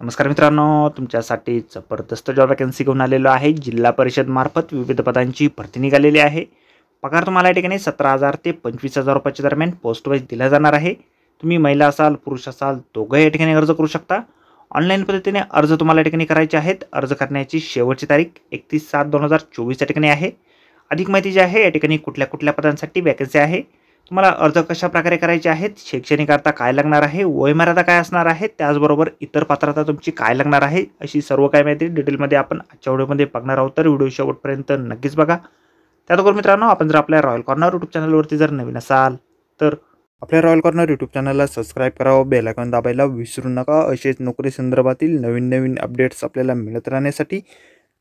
नमस्कार मित्रांनो, तुमच्यासाठी जबरदस्त जॉब वॅकन्सी घेऊन आलेलो आहे। जिल्हा परिषद मार्फत विविध पदांची भरती निघालेली आहे। पगार तुम्हाला या ठिकाणी 17,000 ते 25,000 रुपयाच्या दरम्यान पोस्ट वाईज दिला जाणार आहे। तुम्ही महिला असाल पुरुष असाल दोघे या ठिकाणी अर्ज करू शकता। ऑनलाईन पद्धतीने अर्ज तुम्हाला या ठिकाणी करायचे आहेत। अर्ज करण्याची शेवटची तारीख 31/7/2024 या ठिकाणी आहे। अधिक माहिती जी आहे या ठिकाणी कुठल्या पदांसाठी वॅकन्सी आहे, तुम्हाला अर्ज कशा प्रकारे करायचे आहेत, शैक्षणिक अर्हता काय लागणार आहे, वयोमर्यादा काय असणार आहे, त्याचबरोबर इतर पात्रता तुमची काय लागणार आहे, अशी सर्व काही माहिती डिटेलमध्ये आपण आजच्या व्हिडिओमध्ये बघणार आहोत। तर व्हिडिओ शेवटपर्यंत नक्कीच बघा। त्याचबरोबर मित्रांनो, आपण जर आपल्या रॉयल कॉर्नर यूट्यूब चॅनलवरती जर नवीन असाल तर आपल्या रॉयल कॉर्नर यूट्यूब चॅनलला सबस्क्राईब करावं, बेल आयकॉन दाबायला विसरू नका। असेच नोकरी संदर्भातील नवीन अपडेट्स आपल्याला मिळत राहण्यासाठी।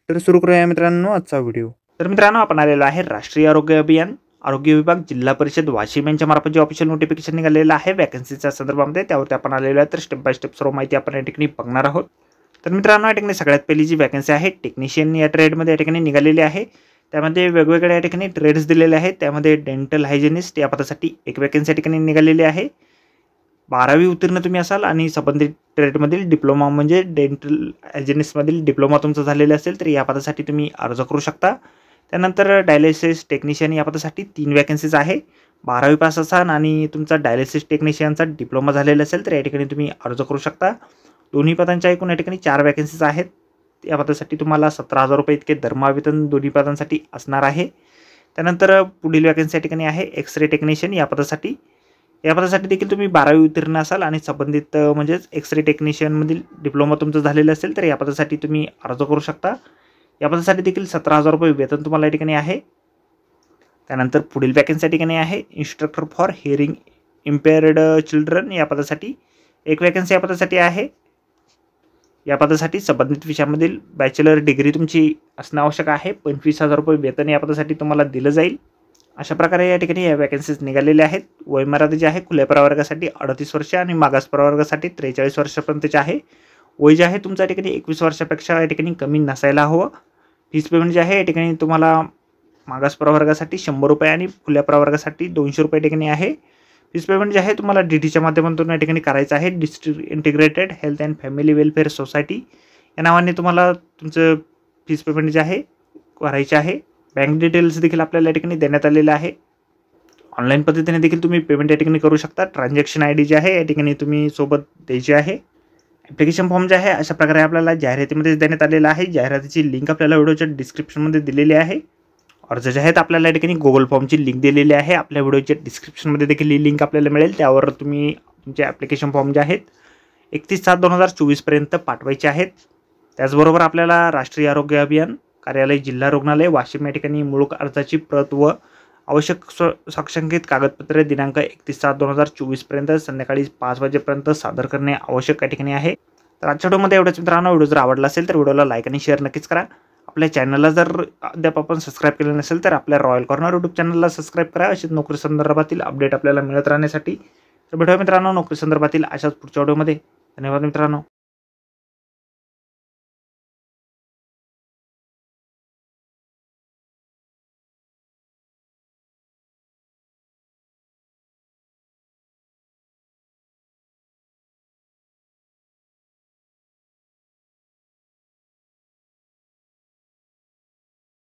तर सुरू करूया मित्रांनो आजचा व्हिडिओ। तर मित्रांनो, आपण आलेलो आहे राष्ट्रीय आरोग्य अभियान आरोग्य विभाग जिल्हा परिषद वाशिम यांच्या मार्फत जे ऑफिशियल नोटिफिकेशन निघालेलं आहे वॅकन्सीच्या संदर्भामध्ये, त्यावरती आपण आलेलो आहे। तर स्टेप बाय स्टेप सर्व माहिती आपण या ठिकाणी बघणार आहोत। तर मित्रांनो, या ठिकाणी सगळ्यात पहिली जी वॅकन्सी आहे टेक्निशियन या ट्रेडमध्ये या ठिकाणी निघालेली आहे। त्यामध्ये वेगवेगळ्या या ठिकाणी ट्रेड्स दिलेले आहेत। त्यामध्ये डेंटल हायजिनिस्ट या पदासाठी एक वॅकन्सी या ठिकाणी निघालेली आहे। 12वी उत्तीर्ण तुम्ही असाल आणि संबंधित ट्रेडमधील डिप्लोमा म्हणजे डेंटल हायजिनिस्टमधील डिप्लोमा तुमचा झालेला असेल तर या पदासाठी तुम्ही अर्ज करू शकता। त्यानंतर डायलिसिस टेक्निशियन या पदासाठी 3 वॅकन्सीज आहे। 12वी पास असाल आणि तुमचा डायलिसिस टेक्निशियनचा डिप्लोमा झालेला असेल तर या ठिकाणी तुम्ही अर्ज करू शकता। दोन्ही पदांच्या एकूण या ठिकाणी 4 वॅकन्सीज आहेत। या पदासाठी तुम्हाला 17,000 रुपये इतके दरमहा वेतन दोन्ही पदांसाठी असणार आहे। त्यानंतर पुढील वॅकन्सी या ठिकाणी आहे एक्स रे टेक्निशियन या पदासाठी देखील तुम्ही 12वी उत्तीर्ण असाल आणि संबंधित म्हणजेच एक्स रे टेक्निशियनमधील डिप्लोमा तुमचं झालेलं असेल तर या पदासाठी तुम्ही अर्ज करू शकता। या पदासाठी देखील 17,000 रुपये वेतन तुम्हाला या ठिकाणी आहे। त्यानंतर पुढील वॅकन्सी या ठिकाणी आहे इन्स्ट्रक्टर फॉर हिअरिंग इम्पेअर्ड चिल्ड्रन या पदासाठी एक वॅकन्सी या पदासाठी आहे। या पदासाठी संबंधित विषयामधील बॅचलर डिग्री तुमची असणं आवश्यक आहे। 25,000 रुपये वेतन या पदासाठी तुम्हाला दिलं जाईल। अशा प्रकारे या ठिकाणी या वॅकन्सीज निघालेल्या आहेत। वयोमर्यादा जी आहे खुल्या प्रवर्गासाठी 38 वर्ष आणि मागास प्रवर्गासाठी 43 वर्षापर्यंतचे आहे। वय जे आहे तुमच्या ठिकाणी 21 वर्षापेक्षा या ठिकाणी कमी नसायला हवं। फीस पेमेंट जे आहे या ठिकाणी तुम्हाला मागास प्रवर्गासाठी 100 रुपये आणि खुल्या प्रवर्गासाठी 200 रुपये ठिकाणी आहे। फीस पेमेंट जे आहे तुम्हाला डीडीच्या माध्यमातून या ठिकाणी करायचं आहे। District integrated health and family welfare society या नावाने तुम्हाला तुमचं फीस पेमेंट जे आहे करायचे आहे। बँक डिटेल्स देखील आपल्याला या ठिकाणी देण्यात आलेले आहे। ऑनलाईन पद्धतीने देखील तुम्ही पेमेंट या ठिकाणी करू शकता। ट्रान्झॅक्शन आय डी जे आहे या ठिकाणी तुम्ही सोबत द्यायची आहे। ॲप्लिकेशन फॉर्म जे आहे अशा प्रकारे आपल्याला जाहिरातीमध्ये देण्यात आलेला आहे। जाहिरातीची लिंक आपल्याला व्हिडिओच्या डिस्क्रिप्शनमध्ये दिलेली आहे। अर्ज जे आहेत आपल्याला या ठिकाणी गुगल फॉर्मची लिंक दिलेली आहे। आपल्या व्हिडिओच्या डिस्क्रिप्शनमध्ये देखील ही लिंक आपल्याला मिळेल। त्यावर तुम्ही तुमचे ॲप्लिकेशन फॉर्म जे आहेत 31/7/2024 पर्यंत पाठवायचे आहेत। त्याचबरोबर आपल्याला राष्ट्रीय आरोग्य अभियान कार्यालय जिल्हा रुग्णालय वाशिम या ठिकाणी मूळ अर्जाची प्रत व आवश्यक साक्षांकित कागदपत्रे दिनांक 31/7/2024 पर्यंत संध्याकाळी 5 वाजेपर्यंत सादर करणे आवश्यक या ठिकाणी आहे। तर आजच्या व्हिडिओमध्ये एवढंच मित्रांनो। व्हिडिओ जर आवडला असेल तर व्हिडिओला लाईक आणि शेअर नक्कीच करा। आपल्या चॅनलला जर अद्याप आपण सबस्क्राईब केलं नसेल तर आपल्या रॉयल कॉर्नर यूट्यूब चॅनलला सबस्क्राईब करा। अशीच नोकरी संदर्भातील अपडेट आपल्याला मिळत राहण्यासाठी। तर भेटूया मित्रांनो नोकरी संदर्भातील अशाच पुढच्या व्हिडिओमध्ये। धन्यवाद मित्रांनो।